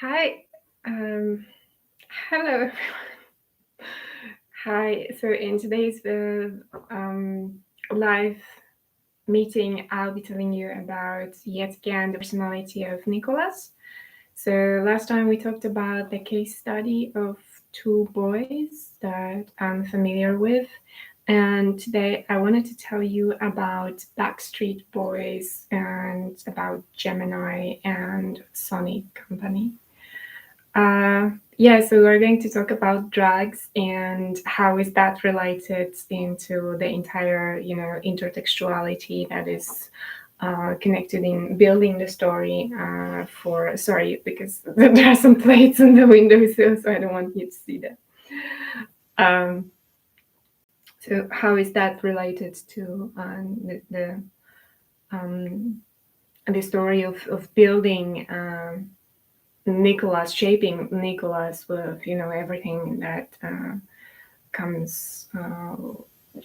Hi. Hello, everyone. Hi. So in today's live meeting, I'll be telling you about yet again the personality of Nicholas. So last time we talked about the case study of two boys that I'm familiar with. And today I wanted to tell you about Backstreet Boys and about Gemini and Sonic Company. Yeah, so we're going to talk about drugs and how is that related into the entire, intertextuality that is connected in building the story sorry, because there are some plates on the windowsill, so I don't want you to see that. Um, so how is that related to um, the story of building Nicholas, shaping Nicholas with everything that comes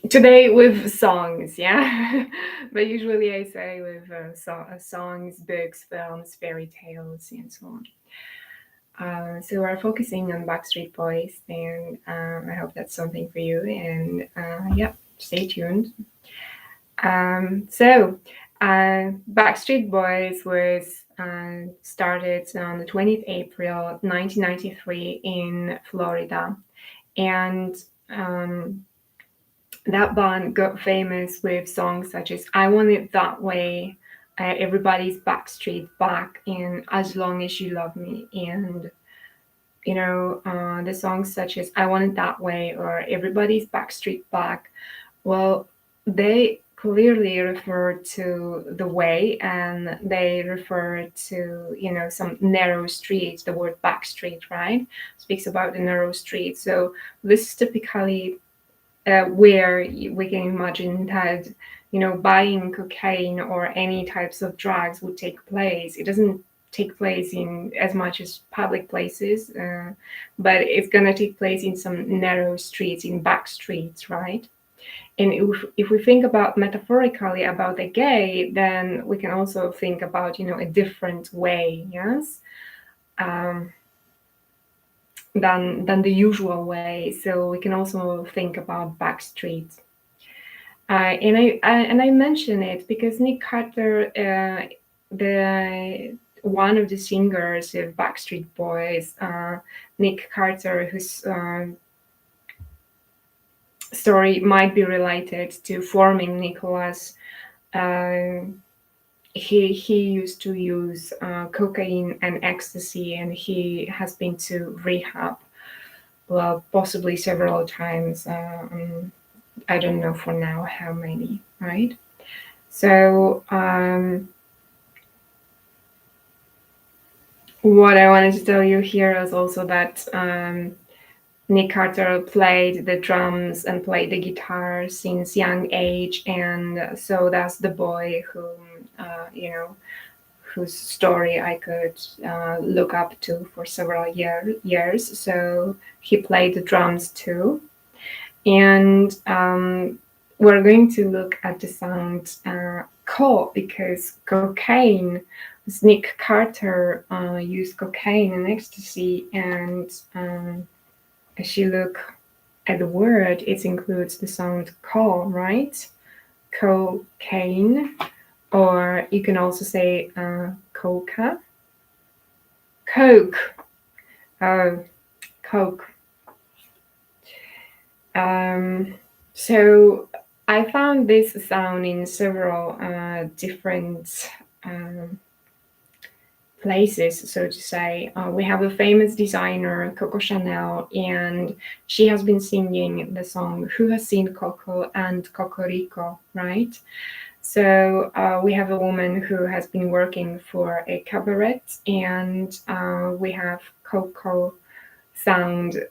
today with songs, yeah. But usually I say with songs, books, films, fairy tales, and so on. So we're focusing on Backstreet Boys, and I hope that's something for you. And yeah, stay tuned. Backstreet Boys was started on the 20th April 1993 in Florida. And that band got famous with songs such as I Want It That Way, Everybody's Backstreet Back, and As Long As You Love Me. And, the songs such as I Want It That Way or Everybody's Backstreet Back, well, they clearly refer to the way, and they refer to some narrow streets. The word back street, right, speaks about the narrow street. So this is typically where we can imagine that buying cocaine or any types of drugs would take place. It doesn't take place in as much as public places, but it's going to take place in some narrow streets, in back streets, right? And if we think about metaphorically about the gay, then we can also think about a different way, yes, um, than the usual way. So we can also think about back streets. And I mention it because Nick Carter, the one of the singers of Backstreet Boys, Nick Carter, whose story might be related to forming Nicholas. He used to use cocaine and ecstasy, and he has been to rehab, well, possibly several times. I don't know for now how many, right? So what I wanted to tell you here is also that Nick Carter played the drums and played the guitar since young age, and so that's the boy whose story I could look up to for several years. So he played the drums too, and we're going to look at the sound co, because cocaine. Nick Carter used cocaine and ecstasy, and as you look at the word, it includes the sound co, right? Cocaine, or you can also say coca, coke, oh, coke. So I found this sound in several different places, so to say. We have a famous designer, Coco Chanel, and she has been singing the song Who Has Seen Coco and Cocorico, right? So we have a woman who has been working for a cabaret, and we have Coco sound.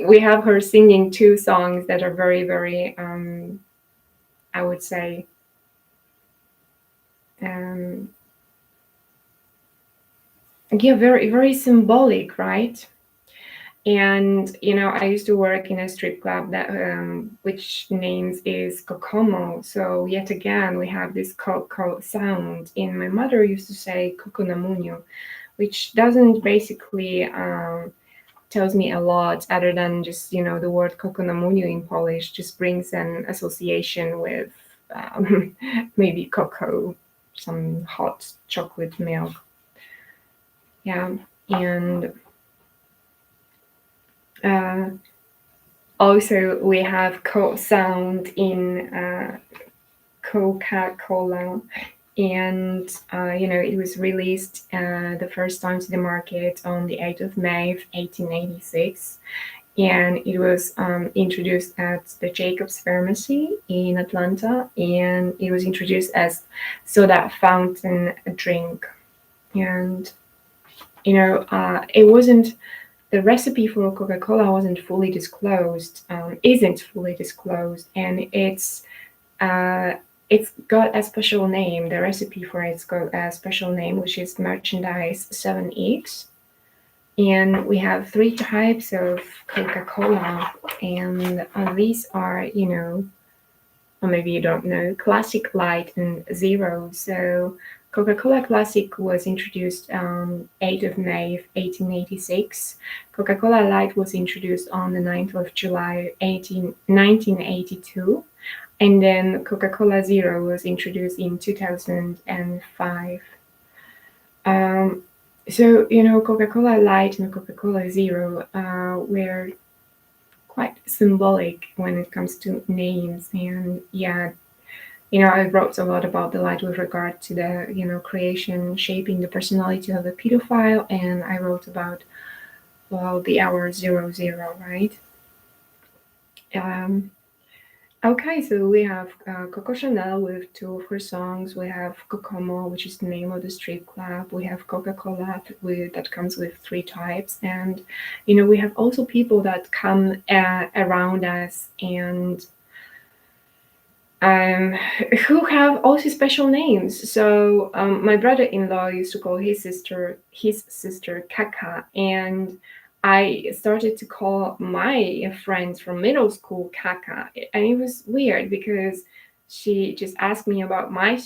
We have her singing two songs that are very, very, I would say, yeah, very, very symbolic, right? And I used to work in a strip club that which names is Kokomo. So yet again, we have this Coco sound. And my mother used to say Coco Namunyo, which doesn't basically tells me a lot other than just, the word kokonamuniu in Polish just brings an association with maybe cocoa, some hot chocolate milk. Yeah. And also we have ko sound in Coca-Cola. And it was released the first time to the market on the 8th of May 1886, and it was introduced at the Jacobs Pharmacy in Atlanta, and it was introduced as soda fountain drink. And it wasn't, the recipe for Coca-Cola wasn't fully disclosed, isn't fully disclosed, and it's got a special name. The recipe for it's got a special name, which is merchandise 7X. And we have 3 types of Coca-Cola, and these are, or maybe you don't know, Classic, Light, and Zero. So Coca-Cola Classic was introduced on 8th of May 1886. Coca-Cola Light was introduced on the 9th of July 1982. And then Coca-Cola Zero was introduced in 2005. So, Coca-Cola Light and Coca-Cola Zero were quite symbolic when it comes to names. And yeah, I wrote a lot about the light with regard to the, creation, shaping the personality of the pedophile. And I wrote about, well, the hour 00, right? Okay, so we have Coco Chanel with 2 of her songs. We have Kokomo, which is the name of the strip club. We have Coca-Cola that comes with 3 types. And, we have also people that come around us and who have also special names. So my brother-in-law used to call his sister Kaka, and I started to call my friends from middle school Kaka, and it was weird because she just asked me about my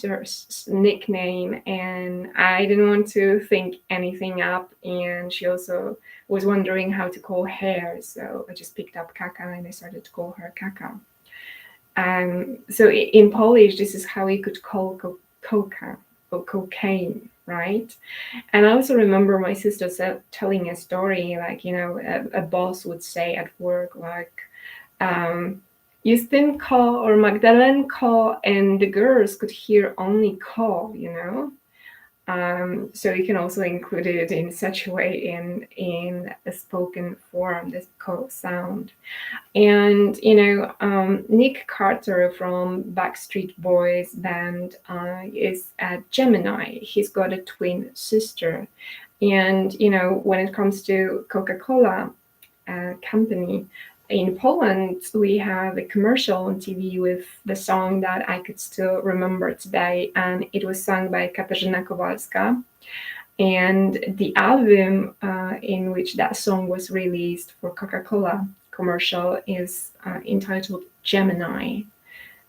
nickname, and I didn't want to think anything up, and she also was wondering how to call her, so I just picked up Kaka and I started to call her Kaka. So in Polish, this is how we could call coca or cocaine, right? And I also remember my sister telling a story, like, a boss would say at work, like, Justynko or Magdalenko, and the girls could hear only ko, So you can also include it in such a way in a spoken form, this ko sound. And Nick Carter from Backstreet Boys band is a Gemini. He's got a twin sister, and when it comes to Coca-Cola company in Poland, we have a commercial on TV with the song that I could still remember today, and it was sung by Katarzyna Kowalska. And the album in which that song was released for Coca-Cola commercial is entitled Gemini.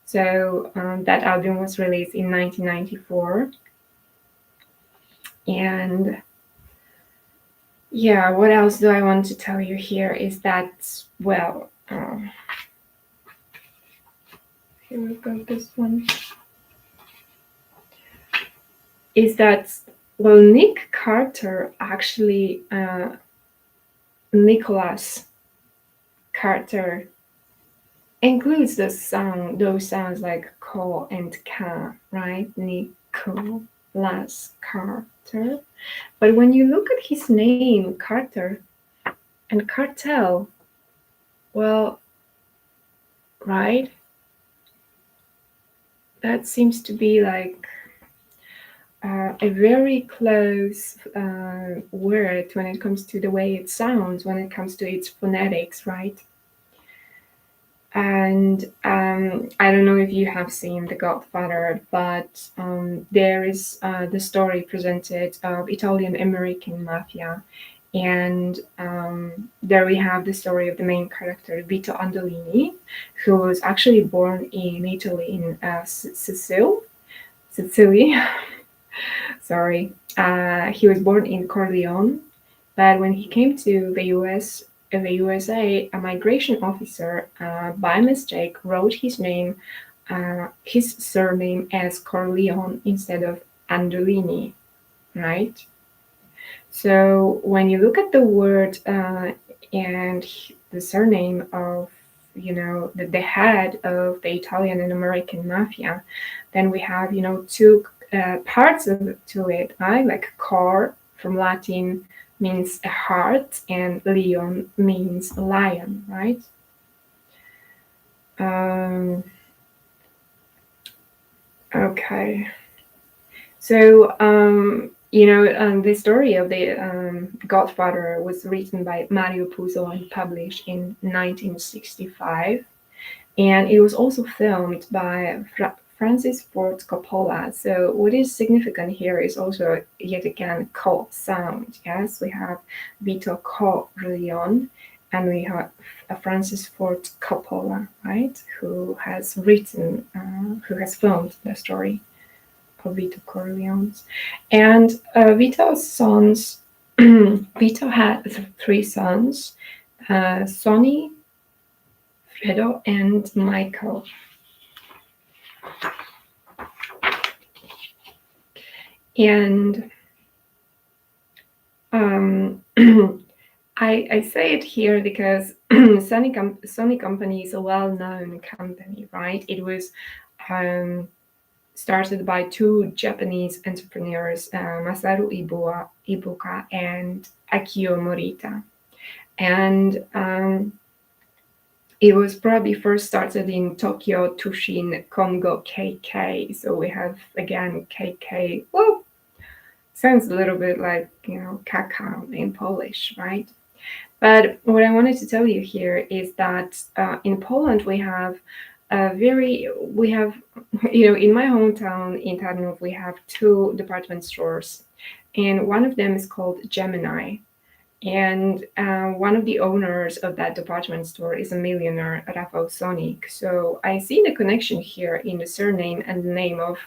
So that album was released in 1994. And yeah, what else do I want to tell you here is that, well, here we go, this one. Is that, well, Nick Carter actually, Nicholas Carter includes those sounds like ko and ka, right? Nicholas Carter. But when you look at his name, Carter, and cartel, well, right? That seems to be like a very close word when it comes to the way it sounds, when it comes to its phonetics, right? And I don't know if you have seen The Godfather, but there is the story presented of Italian-American mafia. And there we have the story of the main character, Vito Andolini, who was actually born in Italy, in Sicily. Sorry. He was born in Corleone, but when he came to the USA, a migration officer, by mistake, wrote his surname as Corleone instead of Andolini, right? So when you look at the word and the surname of, the head of the Italian and American mafia, then we have, two parts to it, right? Like cor from Latin means a heart, and leon means lion, right? Okay. So, the story of the Godfather was written by Mario Puzo and published in 1965. And it was also filmed by Francis Ford Coppola. So what is significant here is also, yet again, co sound. Yes, we have Vito Corleone, and we have Francis Ford Coppola, right, who has filmed the story of Vito Corleone's. And Vito's sons, Vito had three sons, Sonny, Fredo, and Michael. And I say it here because Sony Company is a well-known company, right? It was started by two Japanese entrepreneurs, Masaru Ibuka and Akio Morita. And it was probably first started in Tokyo, Tushin, Kongo, KK. So we have, again, KK. Well, sounds a little bit like, cacao in Polish, right? But what I wanted to tell you here is that in Poland we have in my hometown in Tarnów, we have two department stores, and one of them is called Gemini. And one of the owners of that department store is a millionaire, Rafał Sonik. So I see the connection here in the surname and the name of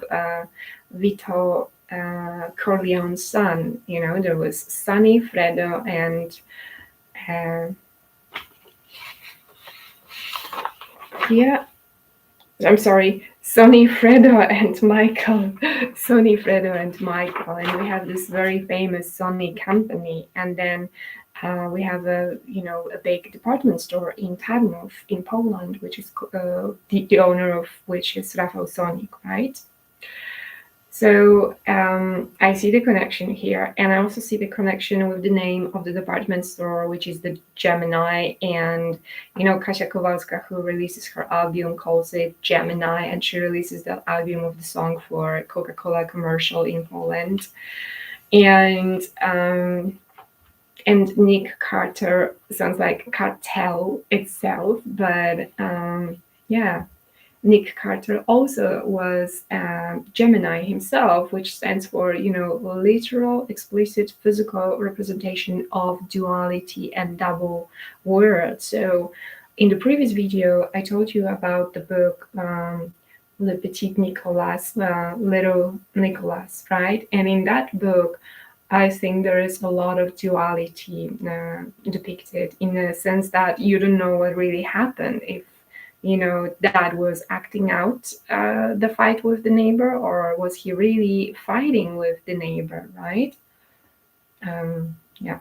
Vito Corleone's son. There was Sonny, Fredo, and Sonny, Fredo, and Michael. Sonny, Fredo, and Michael. And we have this very famous Sony company. And then we have a big department store in Tarnów in Poland, which is the owner of which is Rafał Sonik, right? So I see the connection here, and I also see the connection with the name of the department store, which is the Gemini. And Kasia Kowalska, who releases her album, calls it Gemini, and she releases that album of the song for Coca-Cola commercial in Poland. And Nick Carter sounds like cartel itself, but yeah. Nick Carter also was Gemini himself, which stands for, literal, explicit, physical representation of duality and double world. So in the previous video, I told you about the book Le Petit Nicolas, Little Nicolas, right? And in that book, I think there is a lot of duality depicted, in the sense that you don't know what really happened, if dad was acting out the fight with the neighbor, or was he really fighting with the neighbor, right? Yeah.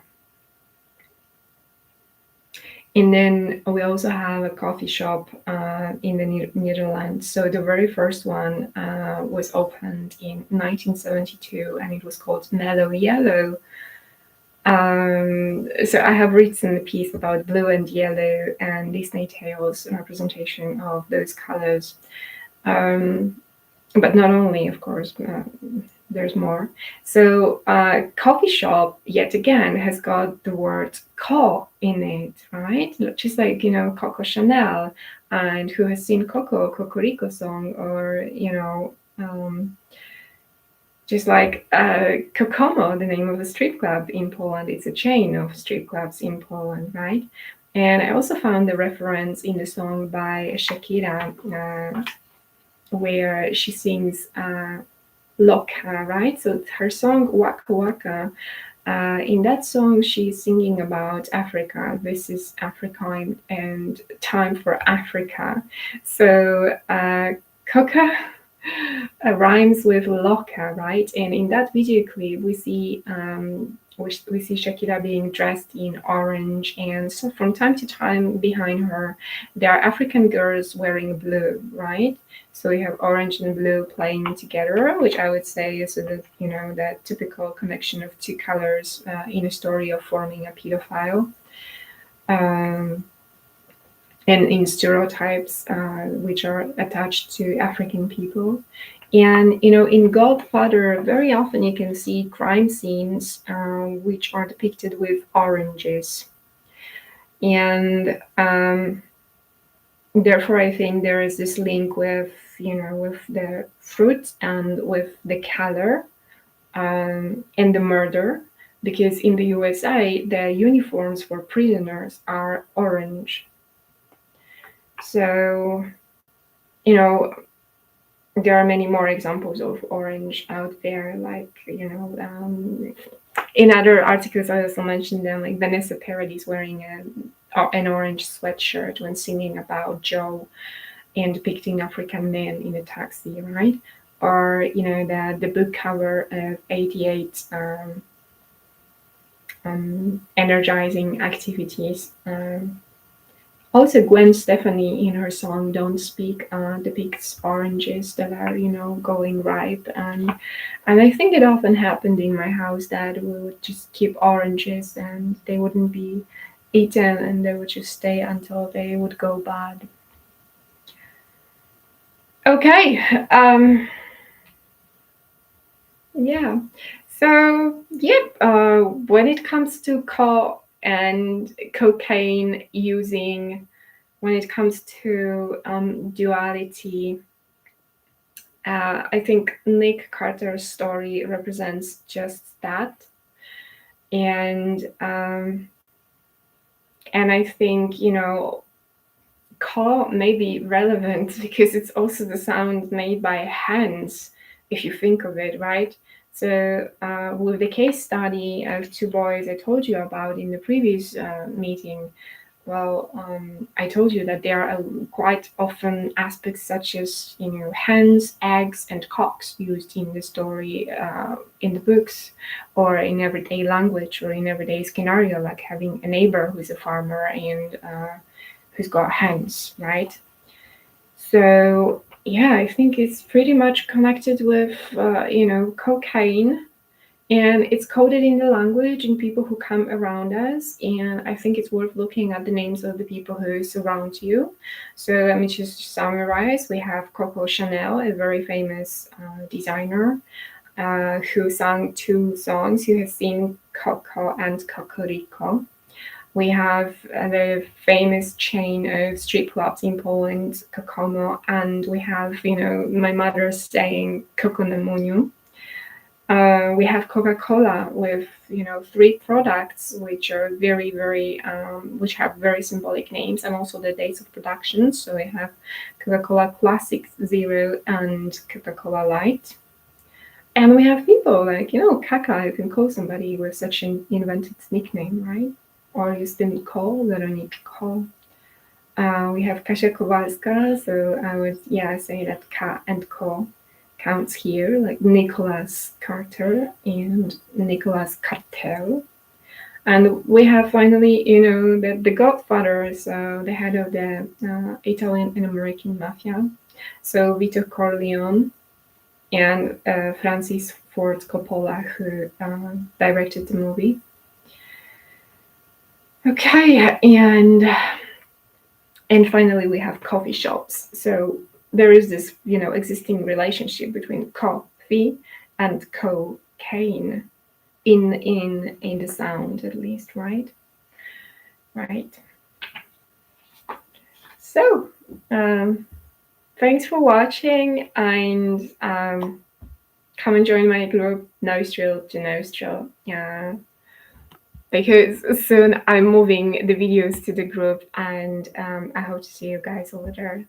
And then we also have a coffee shop in the Netherlands. So the very first one was opened in 1972, and it was called Mellow Yellow. So I have written a piece about blue and yellow and Disney Tales representation of those colors. But not only, of course, there's more. So coffee shop, yet again, has got the word co in it, right? Just like, Coco Chanel, and who has seen Cocorico song, or, just like Kokomo, the name of a strip club in Poland. It's a chain of strip clubs in Poland, right? And I also found the reference in the song by Shakira, where she sings Loca, right? So her song Waka Waka. In that song, she's singing about Africa. This is Africa and time for Africa. So Coca rhymes with Loca, right? And in that video clip, we see we see Shakira being dressed in orange, and so from time to time behind her, there are African girls wearing blue, right? So we have orange and blue playing together, which I would say is the that typical connection of two colors in a story of forming a pedophile. Um, and in stereotypes which are attached to African people. And in Godfather, very often you can see crime scenes which are depicted with oranges, and therefore I think there is this link with with the fruit and with the color and the murder, because in the USA the uniforms for prisoners are orange. So there are many more examples of orange out there, like in other articles I also mentioned them, like Vanessa Paradis wearing an orange sweatshirt when singing about Joe and depicting African men in a taxi, right? Or the book cover of 88 energizing activities. Also, Gwen Stefani in her song "Don't Speak" depicts oranges that are, going ripe, and I think it often happened in my house that we would just keep oranges and they wouldn't be eaten, and they would just stay until they would go bad. Okay, yeah. So, when it comes to and cocaine using, when it comes to duality, I think Nick Carter's story represents just that, and I think "Ka" may be relevant because it's also the sound made by hands, if you think of it, right? So with the case study of two boys I told you about in the previous meeting, well, I told you that there are quite often aspects such as hens, eggs, and cocks used in the story, in the books, or in everyday language, or in everyday scenario, like having a neighbor who's a farmer and who's got hens, right? So yeah, I think it's pretty much connected with cocaine, and it's coded in the language and people who come around us. And I think it's worth looking at the names of the people who surround you. So let me just summarize. We have Coco Chanel, a very famous designer who sang two songs. You have seen Coco and Cocorico. We have the famous chain of street clubs in Poland, Kokomo, and we have, my mother saying Koko na Muniu. We have Coca-Cola with, three products which are very, very, which have very symbolic names and also the dates of production. So we have Coca-Cola Classic Zero and Coca-Cola Light. And we have people like, Kaka, you can call somebody with such an invented nickname, right? Or use the Nicole, Veronique Cole. We have Kasia Kowalska, so I would, say that Ka and Ko counts here, like Nicholas Carter and Nicholas Cartel. And we have finally, the Godfather, so the head of the Italian and American mafia. So Vito Corleone and Francis Ford Coppola, who directed the movie. Okay, and finally we have coffee shops. So there is this, existing relationship between coffee and cocaine in the sound, at least, right? Right. So thanks for watching, and come and join my group Nostril to Nostril. Yeah. Because soon I'm moving the videos to the group, and I hope to see you guys over there.